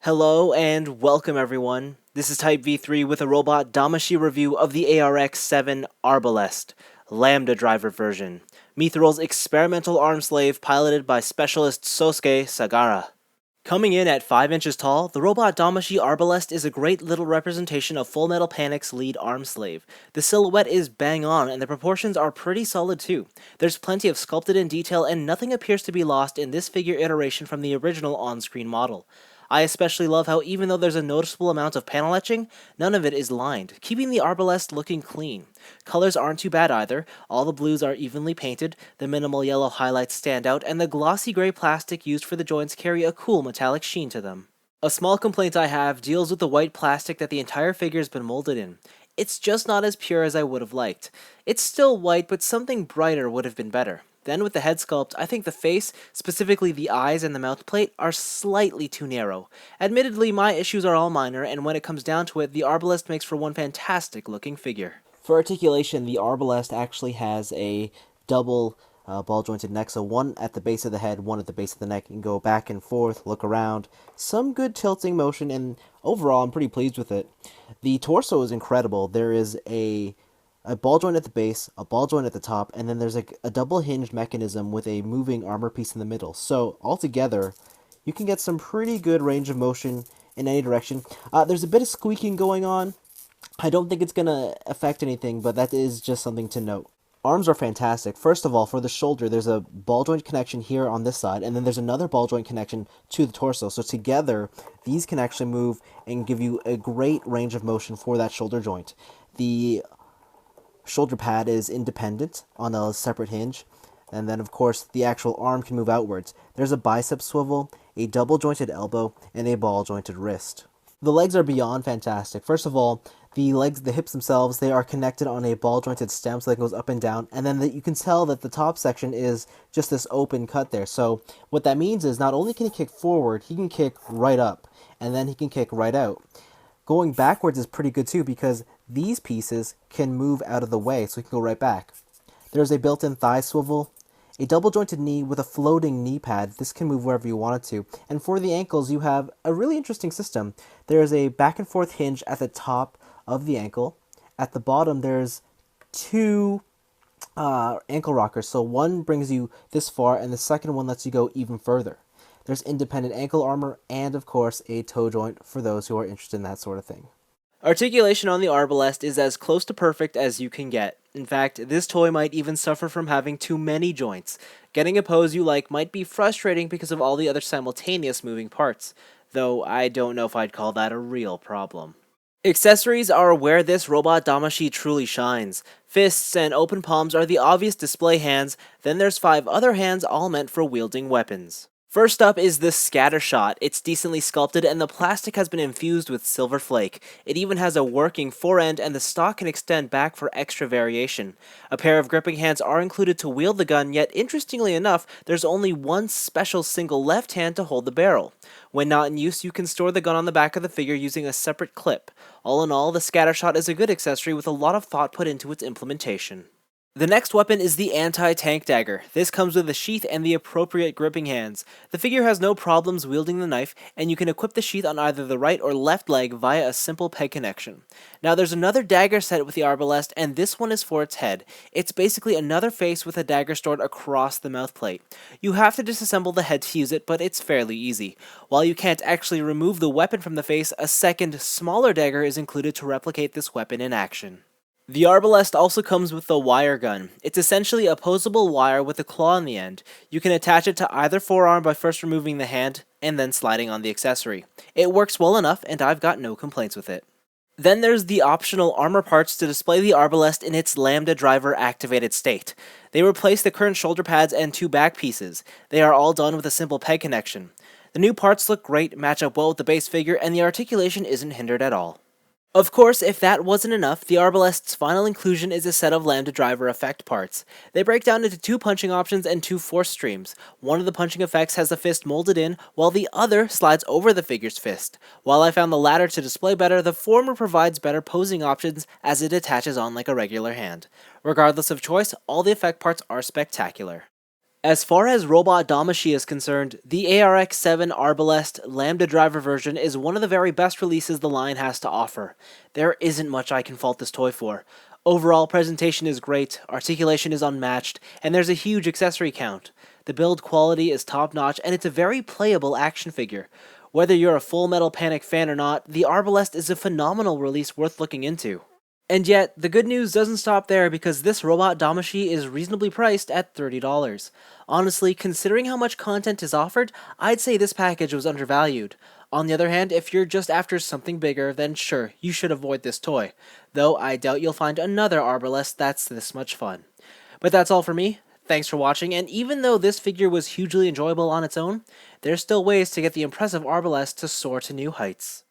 Hello and welcome everyone. This is Type V3 with a robot Damashii review of the ARX-7 Arbalest, Lambda driver version, Mithril's experimental arm slave piloted by specialist Sosuke Sagara. Coming in at 5 inches tall, the robot Damashii Arbalest is a great little representation of Full Metal Panic's lead arm slave. The silhouette is bang on, and the proportions are pretty solid too. There's plenty of sculpted in detail, and nothing appears to be lost in this figure iteration from the original on-screen model. I especially love how even though there's a noticeable amount of panel etching, none of it is lined, keeping the Arbalest looking clean. Colors aren't too bad either, all the blues are evenly painted, the minimal yellow highlights stand out, and the glossy gray plastic used for the joints carry a cool metallic sheen to them. A small complaint I have deals with the white plastic that the entire figure's been molded in. It's just not as pure as I would have liked. It's still white, but something brighter would have been better. Then with the head sculpt, I think the face, specifically the eyes and the mouth plate, are slightly too narrow. Admittedly, my issues are all minor, and when it comes down to it, the Arbalest makes for one fantastic looking figure. For articulation, the Arbalest actually has a double ball-jointed neck, so one at the base of the head, one at the base of the neck. You can go back and forth, look around. Some good tilting motion, and overall, I'm pretty pleased with it. The torso is incredible. There is a ball joint at the base, a ball joint at the top, and then there's a double hinged mechanism with a moving armor piece in the middle. So altogether, you can get some pretty good range of motion in any direction. There's a bit of squeaking going on. I don't think it's going to affect anything, but that is just something to note. Arms are fantastic. First of all, for the shoulder, there's a ball joint connection here on this side, and then there's another ball joint connection to the torso. So together, these can actually move and give you a great range of motion for that shoulder joint. The shoulder pad is independent on a separate hinge, and then of course the actual arm can move outwards. There's a bicep swivel, a double jointed elbow, and a ball jointed wrist. The legs are beyond fantastic. First of all, the hips themselves, they are connected on a ball jointed stem so that it goes up and down, and then you can tell that the top section is just this open cut there. So what that means is not only can he kick forward, he can kick right up, and then he can kick right out. Going backwards is pretty good too, because these pieces can move out of the way, so you can go right back. There's a built-in thigh swivel, a double-jointed knee with a floating knee pad. This can move wherever you want it to. And for the ankles, you have a really interesting system. There's a back-and-forth hinge at the top of the ankle. At the bottom, there's two ankle rockers. So one brings you this far, and the second one lets you go even further. There's independent ankle armor, and of course, a toe joint for those who are interested in that sort of thing. Articulation on the Arbalest is as close to perfect as you can get. In fact, this toy might even suffer from having too many joints. Getting a pose you like might be frustrating because of all the other simultaneous moving parts, though I don't know if I'd call that a real problem. Accessories are where this robot Damashii truly shines. Fists and open palms are the obvious display hands, then there's 5 other hands all meant for wielding weapons. First up is the Scattershot. It's decently sculpted and the plastic has been infused with silver flake. It even has a working forend and the stock can extend back for extra variation. A pair of gripping hands are included to wield the gun, yet interestingly enough, there's only one special single left hand to hold the barrel. When not in use, you can store the gun on the back of the figure using a separate clip. All in all, the Scattershot is a good accessory with a lot of thought put into its implementation. The next weapon is the anti-tank dagger. This comes with a sheath and the appropriate gripping hands. The figure has no problems wielding the knife, and you can equip the sheath on either the right or left leg via a simple peg connection. Now there's another dagger set with the Arbalest, and this one is for its head. It's basically another face with a dagger stored across the mouth plate. You have to disassemble the head to use it, but it's fairly easy. While you can't actually remove the weapon from the face, a second, smaller dagger is included to replicate this weapon in action. The Arbalest also comes with the wire gun. It's essentially a posable wire with a claw on the end. You can attach it to either forearm by first removing the hand, and then sliding on the accessory. It works well enough, and I've got no complaints with it. Then there's the optional armor parts to display the Arbalest in its Lambda driver activated state. They replace the current shoulder pads and 2 back pieces. They are all done with a simple peg connection. The new parts look great, match up well with the base figure, and the articulation isn't hindered at all. Of course, if that wasn't enough, the Arbalest's final inclusion is a set of Lambda driver effect parts. They break down into 2 punching options and 2 force streams. One of the punching effects has the fist molded in, while the other slides over the figure's fist. While I found the latter to display better, the former provides better posing options as it attaches on like a regular hand. Regardless of choice, all the effect parts are spectacular. As far as robot Damashii is concerned, the ARX-7 Arbalest Lambda driver version is one of the very best releases the line has to offer. There isn't much I can fault this toy for. Overall presentation is great, articulation is unmatched, and there's a huge accessory count. The build quality is top notch, and it's a very playable action figure. Whether you're a Full Metal Panic fan or not, the Arbalest is a phenomenal release worth looking into. And yet, the good news doesn't stop there because this robot Damashii is reasonably priced at $30. Honestly, considering how much content is offered, I'd say this package was undervalued. On the other hand, if you're just after something bigger, then sure, you should avoid this toy. Though I doubt you'll find another Arbalest that's this much fun. But that's all for me. Thanks for watching, and even though this figure was hugely enjoyable on its own, there's still ways to get the impressive Arbalest to soar to new heights.